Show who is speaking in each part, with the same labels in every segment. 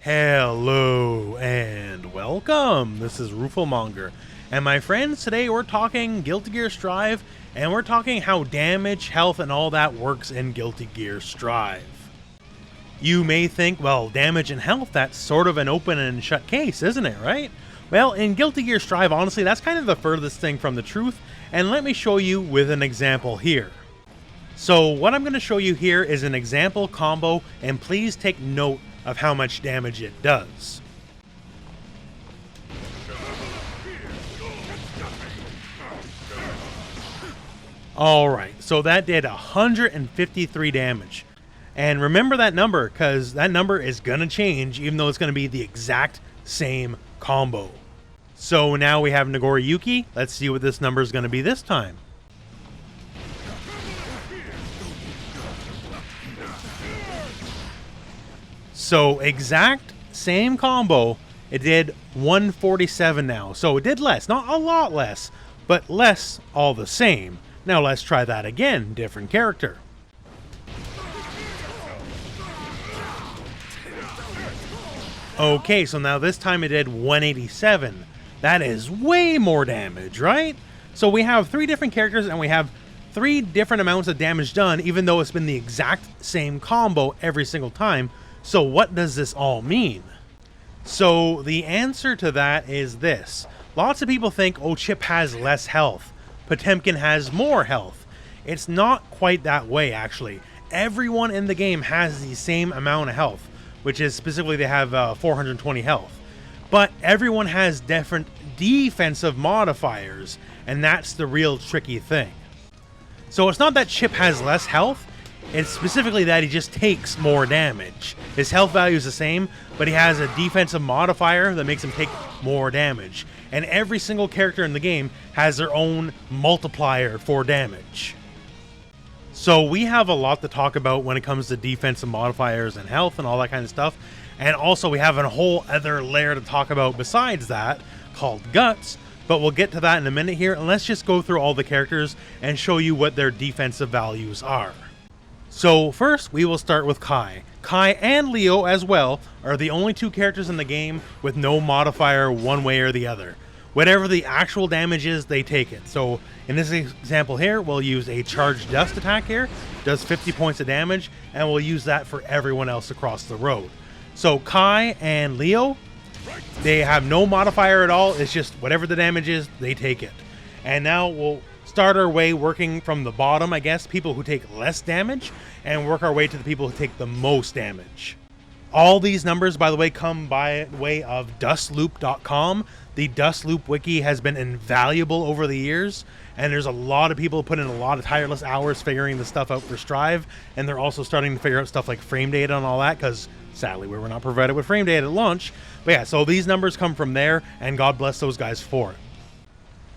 Speaker 1: Hello and welcome. This is Rooflemonger, and my friends, today we're talking Guilty Gear Strive, and we're talking how damage, health, and all that works in Guilty Gear Strive. You may think, well, damage and health, that's sort of an open and shut case, isn't it, right? Well, in Guilty Gear Strive, honestly, that's kind of the furthest thing from the truth, and let me show you with an example here. So what I'm going to show you here is an example combo, and please take note of how much damage it does. Alright, so that did 153 damage. And remember that number, because that number is going to change, even though it's going to be the exact same combo. So now we have Nagoriyuki. Let's see what this number is going to be this time. So exact same combo, it did 147 now. So it did less, not a lot less, but less all the same. Now let's try that again, different character. Okay, so now this time it did 187. That is way more damage, right? So we have three different characters and we have three different amounts of damage done, even though it's been the exact same combo every single time. So what does this all mean? So the answer to that is this. Lots of people think, oh, Chip has less health. Potemkin has more health. It's not quite that way, actually. Everyone in the game has the same amount of health, which is specifically they have 420 health. But everyone has different defensive modifiers, and that's the real tricky thing. So it's not that Chip has less health. It's specifically that he just takes more damage. His health value is the same, but he has a defensive modifier that makes him take more damage. And every single character in the game has their own multiplier for damage. So we have a lot to talk about when it comes to defensive modifiers and health and all that kind of stuff. And also we have a whole other layer to talk about besides that, called guts. But we'll get to that in a minute here, and let's just go through all the characters and show you what their defensive values are. So first, we will start with Kai. Kai and Leo as well are the only two characters in the game with no modifier one way or the other. Whatever the actual damage is, they take it. So in this example here, we'll use a charged dust attack here, does 50 points of damage, and we'll use that for everyone else across the road. So Kai and Leo, they have no modifier at all. It's just whatever the damage is, they take it. And now we'll start our way working from the bottom, I guess, people who take less damage, and work our way to the people who take the most damage. All these numbers, by the way, come by way of dustloop.com. The Dustloop wiki has been invaluable over the years, and there's a lot of people who put in a lot of tireless hours figuring this stuff out for Strive, and they're also starting to figure out stuff like frame data and all that, because sadly we were not provided with frame data at launch. But yeah, so these numbers come from there, and God bless those guys for it.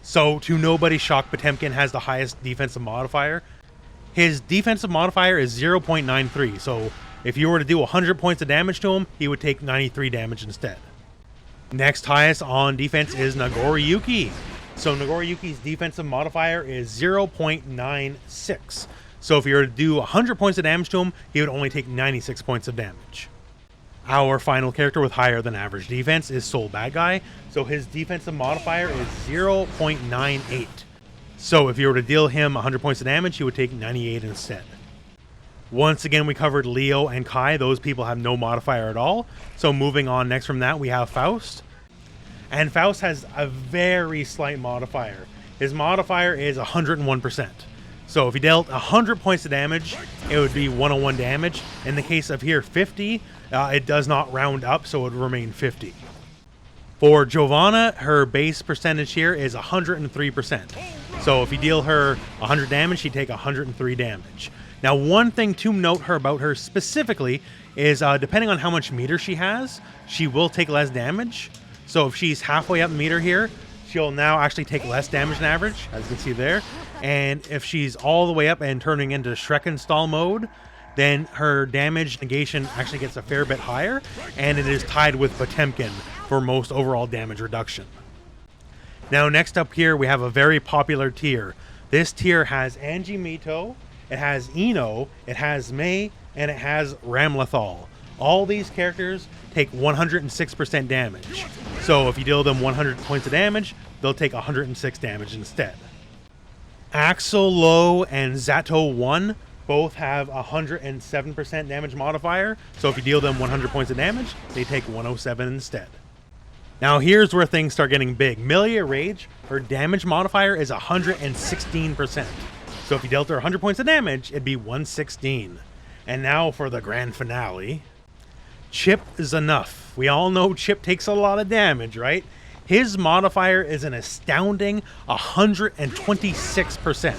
Speaker 1: So, to nobody's shock, Potemkin has the highest defensive modifier. His defensive modifier is 0.93, so if you were to do 100 points of damage to him, he would take 93 damage instead. Next highest on defense is Nagoriyuki. So Nagoriyuki's defensive modifier is 0.96. So if you were to do 100 points of damage to him, he would only take 96 points of damage. Our final character with higher than average defense is Soul Bad Guy, so his defensive modifier is 0.98. So if you were to deal him 100 points of damage, he would take 98 instead. Once again, we covered Leo and Kai. Those people have no modifier at all. So moving on, next from that, we have Faust. And Faust has a very slight modifier. His modifier is 101%. So if he dealt 100 points of damage, it would be 101 damage. In the case of here, 50, it does not round up, so it would remain 50. For Giovanna, her base percentage here is 103%. So if you deal her 100 damage, she'd take 103 damage. Now, one thing to note about her specifically is depending on how much meter she has, she will take less damage. So if she's halfway up the meter here, she'll now actually take less damage than average, as you can see there. And if she's all the way up and turning into Shrekenstall mode, then her damage negation actually gets a fair bit higher, and it is tied with Potemkin for most overall damage reduction. Now, next up here, we have a very popular tier. This tier has Angie Mito, it has Ino, it has Mei, and it has Ramlethal. all these characters take 106% damage. So if you deal them 100 points of damage, they'll take 106 damage instead. Axel Low and Zato 1 both have 107% damage modifier. So if you deal them 100 points of damage, they take 107 instead. Now here's where things start getting big. Milia Rage, her damage modifier is 116%. So if you dealt her 100 points of damage, it'd be 116. And now for the grand finale. Chip is enough. We all know Chip takes a lot of damage, right? His modifier is an astounding 126%.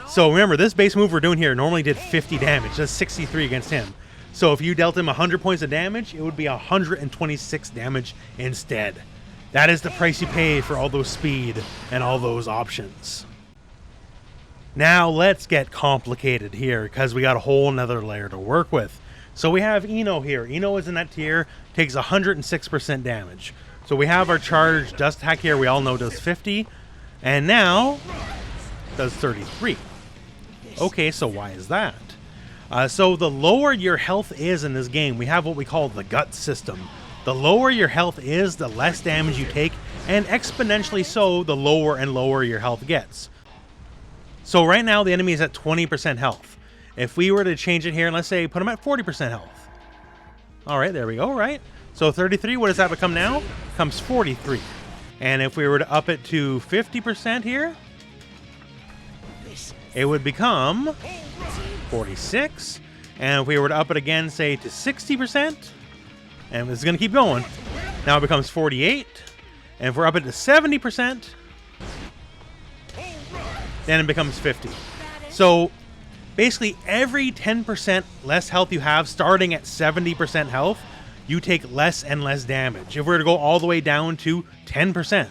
Speaker 1: So remember, this base move we're doing here normally did 50 damage. That's 63 against him. So if you dealt him 100 points of damage, it would be 126 damage instead. That is the price you pay for all those speed and all those options. Now let's get complicated here, because we got a whole nother layer to work with. So we have Eno here. Eno is in that tier, takes 106% damage. So we have our charged dust attack here, we all know does 50, and now does 33. Okay, so why is that? So the lower your health is in this game, we have what we call the gut system. The lower your health is, the less damage you take, and exponentially so, the lower and lower your health gets. So right now the enemy is at 20% health. If we were to change it here, and let's say put him at 40% health. All right, there we go, right? So 33, what does that become now? Becomes 43. And if we were to up it to 50% here, it would become 46. And if we were to up it again, say to 60%, and it's going to keep going, now it becomes 48. And if we're up it to 70%, then it becomes 50. So basically every 10% less health you have, starting at 70% health, you take less and less damage. If we were to go all the way down to 10%,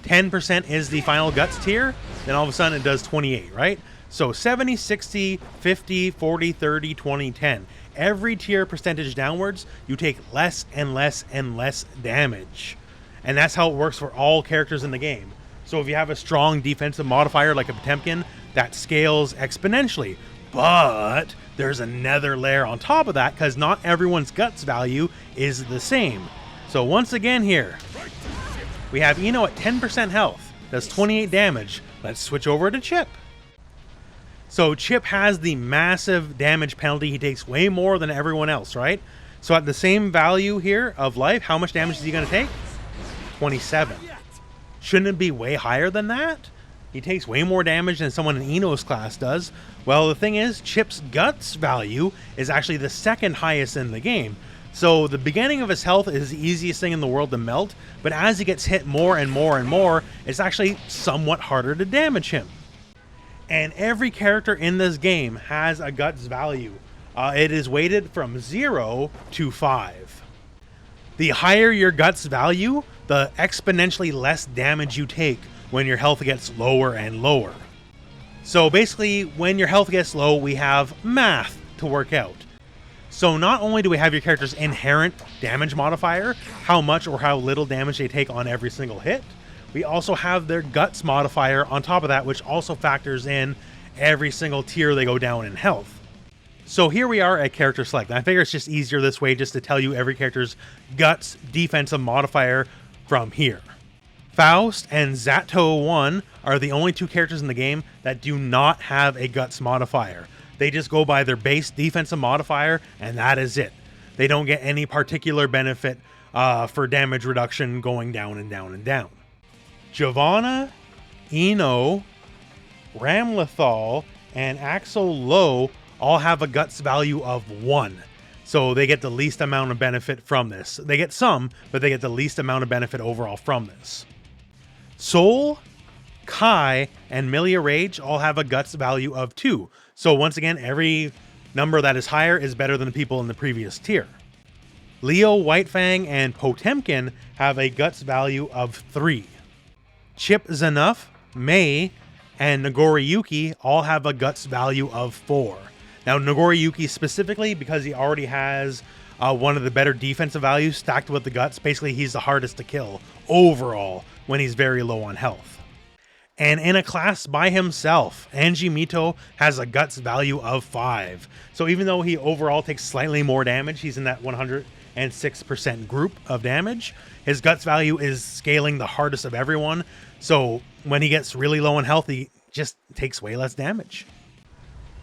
Speaker 1: 10% is the final guts tier, then all of a sudden it does 28, right? So 70, 60, 50, 40, 30, 20, 10. Every tier percentage downwards, you take less and less and less damage. And that's how it works for all characters in the game. So if you have a strong defensive modifier like a Potemkin, that scales exponentially. But there's another layer on top of that, because not everyone's guts value is the same. So once again here, we have Eno at 10% health, does 28 damage. Let's switch over to Chip. So Chip has the massive damage penalty. He takes way more than everyone else, right? So at the same value here of life, how much damage is he going to take? 27. Shouldn't it be way higher than that? He takes way more damage than someone in Eno's class does. Well, the thing is, Chip's guts value is actually the second highest in the game. So the beginning of his health is the easiest thing in the world to melt, but as he gets hit more and more and more, it's actually somewhat harder to damage him. And every character in this game has a guts value. It is weighted from 0 to 5. The higher your guts value, the exponentially less damage you take when your health gets lower and lower. So basically, when your health gets low, we have math to work out. So not only do we have your character's inherent damage modifier, how much or how little damage they take on every single hit, we also have their guts modifier on top of that, which also factors in every single tier they go down in health. So here we are at character select. And I figure it's just easier this way just to tell you every character's guts defensive modifier from here. Faust and Zato 1 are the only two characters in the game that do not have a guts modifier. They just go by their base defensive modifier, and that is it. They don't get any particular benefit for damage reduction going down and down and down. Giovanna, Eno, Ramlethal, and Axel Low all have a guts value of 1. So they get the least amount of benefit from this. They get some, but they get the least amount of benefit overall from this. Soul, Kai, and Milia Rage all have a guts value of 2. So once again, every number that is higher is better than the people in the previous tier. Leo, Whitefang, and Potemkin have a guts value of 3. Chip Zenuf, Mei, and Nagoriyuki all have a guts value of 4. Now Nagoriyuki specifically, because he already has one of the better defensive values stacked with the guts, basically he's the hardest to kill overall when he's very low on health. And in a class by himself, Anji Mito has a guts value of 5. So even though he overall takes slightly more damage, he's in that 106% group of damage, his guts value is scaling the hardest of everyone. So when he gets really low in health, he just takes way less damage.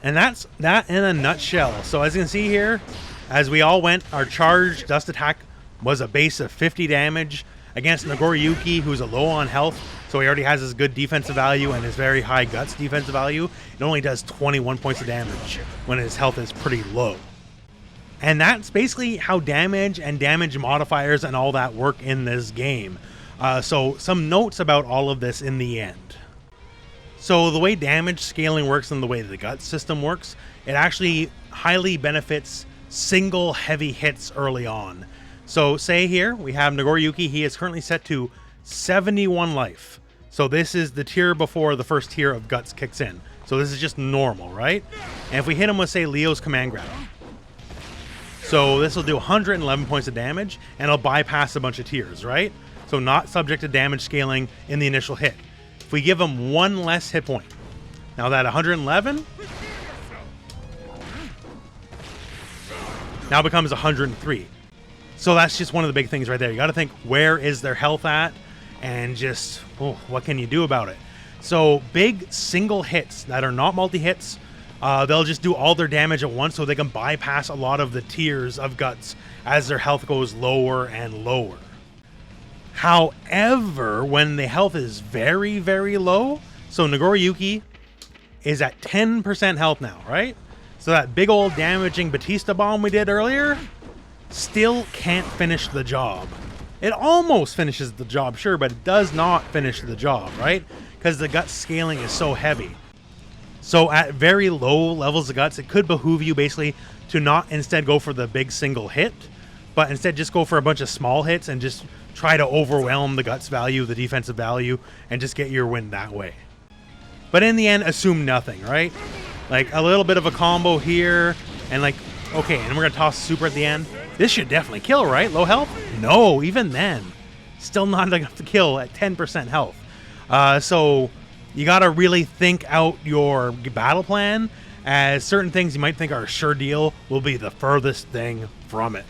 Speaker 1: And that's that in a nutshell. So as you can see here, as we all went, our charged dust attack was a base of 50 damage against Nagoriyuki, who's a low on health. So he already has his good defensive value and his very high guts defensive value. It only does 21 points of damage when his health is pretty low. And that's basically how damage and damage modifiers and all that work in this game. So some notes about all of this in the end. So the way damage scaling works and the way the gut system works, it actually highly benefits single heavy hits early on. So say here we have Nagoriyuki. He is currently set to 71 life. So this is the tier before the first tier of guts kicks in. So this is just normal, right? And if we hit him with, say, Leo's command grab. So this will do 111 points of damage, and it'll bypass a bunch of tiers, right? So not subject to damage scaling in the initial hit. If we give him one less hit point, now that 111 now becomes 103. So that's just one of the big things right there. You got to think, where is their health at? And just, what can you do about it? So big single hits that are not multi-hits, they'll just do all their damage at once, so they can bypass a lot of the tiers of guts as their health goes lower and lower. However, when the health is very, very low, so Nagoriyuki is at 10% health now, right? So that big old damaging Batista bomb we did earlier still can't finish the job. It almost finishes the job, sure, but it does not finish the job, right? Because the gut scaling is so heavy. So at very low levels of guts, it could behoove you basically to not instead go for the big single hit, but instead just go for a bunch of small hits and just try to overwhelm the guts value, the defensive value, and just get your win that way. But in the end, assume nothing, right? Like a little bit of a combo here, and like, okay, and we're going to toss super at the end. This should definitely kill, right? Low health? No, even then. Still not enough to kill at 10% health. So you got to really think out your battle plan, as certain things you might think are a sure deal will be the furthest thing from it.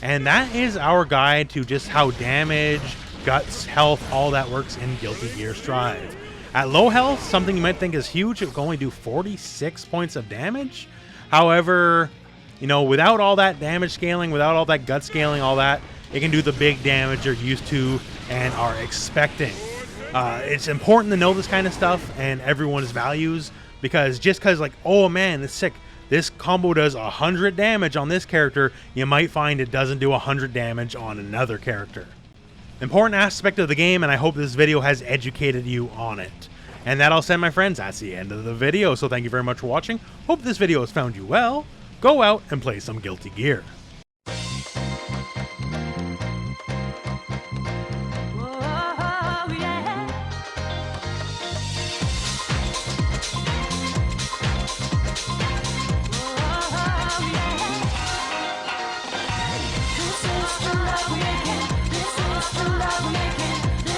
Speaker 1: And that is our guide to just how damage, guts, health, all that works in Guilty Gear Strive. At low health, something you might think is huge, it can only do 46 points of damage. However, you know, without all that damage scaling, without all that gut scaling, all that, it can do the big damage you're used to and are expecting. It's important to know this kind of stuff and everyone's values, because just because like, oh man, it's sick, this combo does 100 damage on this character, you might find it doesn't do 100 damage on another character. Important aspect of the game, and I hope this video has educated you on it. And that all said, my friends, that's the end of the video. So thank you very much for watching. Hope this video has found you well. Go out and play some Guilty Gear.